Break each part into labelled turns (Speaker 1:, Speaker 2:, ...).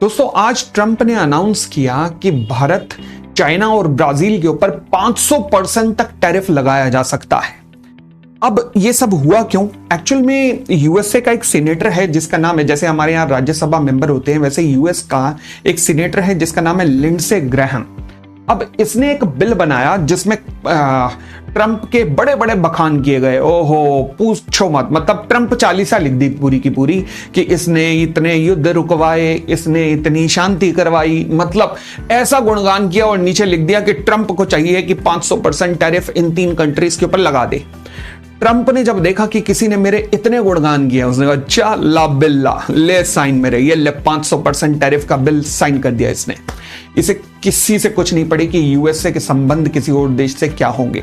Speaker 1: दोस्तों आज ट्रंप ने अनाउंस किया कि भारत, चाइना और ब्राजील के ऊपर 500% तक टैरिफ लगाया जा सकता है। अब ये सब हुआ क्यों? एक्चुअल में यूएसए का एक सीनेटर है जिसका नाम है, जैसे हमारे यहाँ राज्यसभा मेंबर होते हैं वैसे यूएस का एक सीनेटर है जिसका नाम है लिंडसे ग्रैहम। अब इसने एक बिल बनाया जिसमें ट्रंप के बड़े बड़े बखान किए गए। ओहो पूछो मत, मतलब ट्रंप चालीसा लिख दी पूरी की पूरी कि इसने इतने युद्ध रुकवाए, इसने इतनी शांति करवाई, मतलब ऐसा गुणगान किया और नीचे लिख दिया कि ट्रंप को चाहिए कि 500% टैरिफ इन 3 कंट्रीज के ऊपर लगा दे। ट्रंप ने जब देखा कि किसी ने मेरे इतने गुणगान किया, उसने कहा चला बिल्ला ले साइन मेरे, ये ले 500% टैरिफ का बिल साइन कर दिया इसने। इसे किसी से कुछ नहीं पड़ी कि यूएसए के संबंध किसी और देश से क्या होंगे।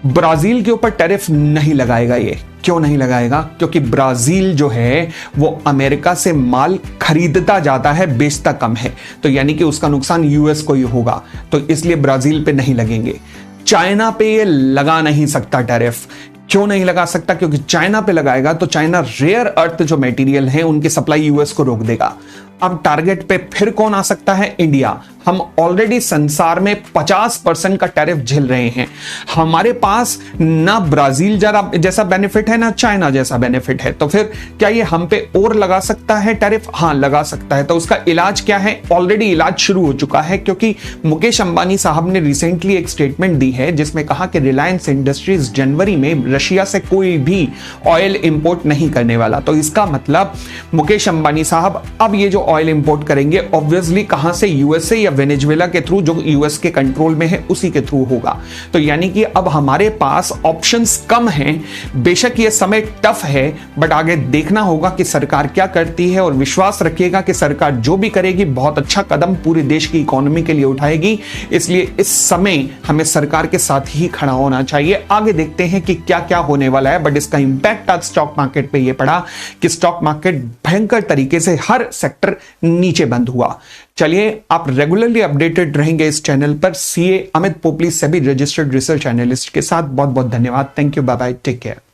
Speaker 1: ब्राजील के ऊपर टैरिफ नहीं लगाएगा ये। क्यों नहीं लगाएगा? क्योंकि ब्राजील जो है वो अमेरिका से माल खरीदता जाता है, बेचता कम है, तो यानी कि उसका नुकसान यूएस को ही होगा, तो इसलिए ब्राजील पे नहीं लगेंगे। चाइना पे ये लगा नहीं सकता टैरिफ। क्यों नहीं लगा सकता? क्योंकि चाइना पे लगाएगा तो चाइना रेयर अर्थ जो मटेरियल है उनकी सप्लाई यूएस को रोक देगा। अब टारगेट पे फिर कौन आ सकता है? इंडिया। हम ऑलरेडी संसार में 50% का टैरिफ झेल रहे हैं। हमारे पास ना ब्राजील जैसा बेनिफिट है ना चाइना जैसा बेनिफिट है, तो फिर क्या ये हम पे और लगा सकता है टैरिफ? हाँ लगा सकता है। तो उसका इलाज क्या है? ऑलरेडी इलाज शुरू हो चुका है, क्योंकि मुकेश अंबानी साहब ने रिसेंटली एक स्टेटमेंट दी है जिसमें कहा कि रिलायंस इंडस्ट्रीज जनवरी में रशिया से कोई भी ऑयल इंपोर्ट नहीं करने वाला। तो इसका मतलब मुकेश अंबानी साहब अब ये जो ऑयल इंपोर्ट करेंगे ऑब्वियसली कहां से? यूएसए या वेनेजुएला के थ्रू, जो यूएस के कंट्रोल में है उसी के थ्रू होगा। तो यानी कि अब हमारे पास ऑप्शंस कम हैं। बेशक ये समय टफ है, बट आगे देखना होगा कि सरकार क्या करती है, और विश्वास रखिएगा कि सरकार जो भी करेगी बहुत अच्छा कदम पूरे देश की इकोनॉमी के लिए उठाएगी। इसलिए इस समय हमें सरकार के साथ ही खड़ा होना चाहिए। आगे देखते हैं कि क्या क्या होने वाला है, बट इसका इंपैक्ट आज स्टॉक मार्केट पे ये पड़ा कि स्टॉक मार्केट भयंकर तरीके से हर सेक्टर नीचे बंद हुआ। चलिए, आप रेगुलरली अपडेटेड रहेंगे इस चैनल पर CA Amit Popli SEBI registered research analyst के साथ। बहुत बहुत धन्यवाद। Thank you, bye bye, take care.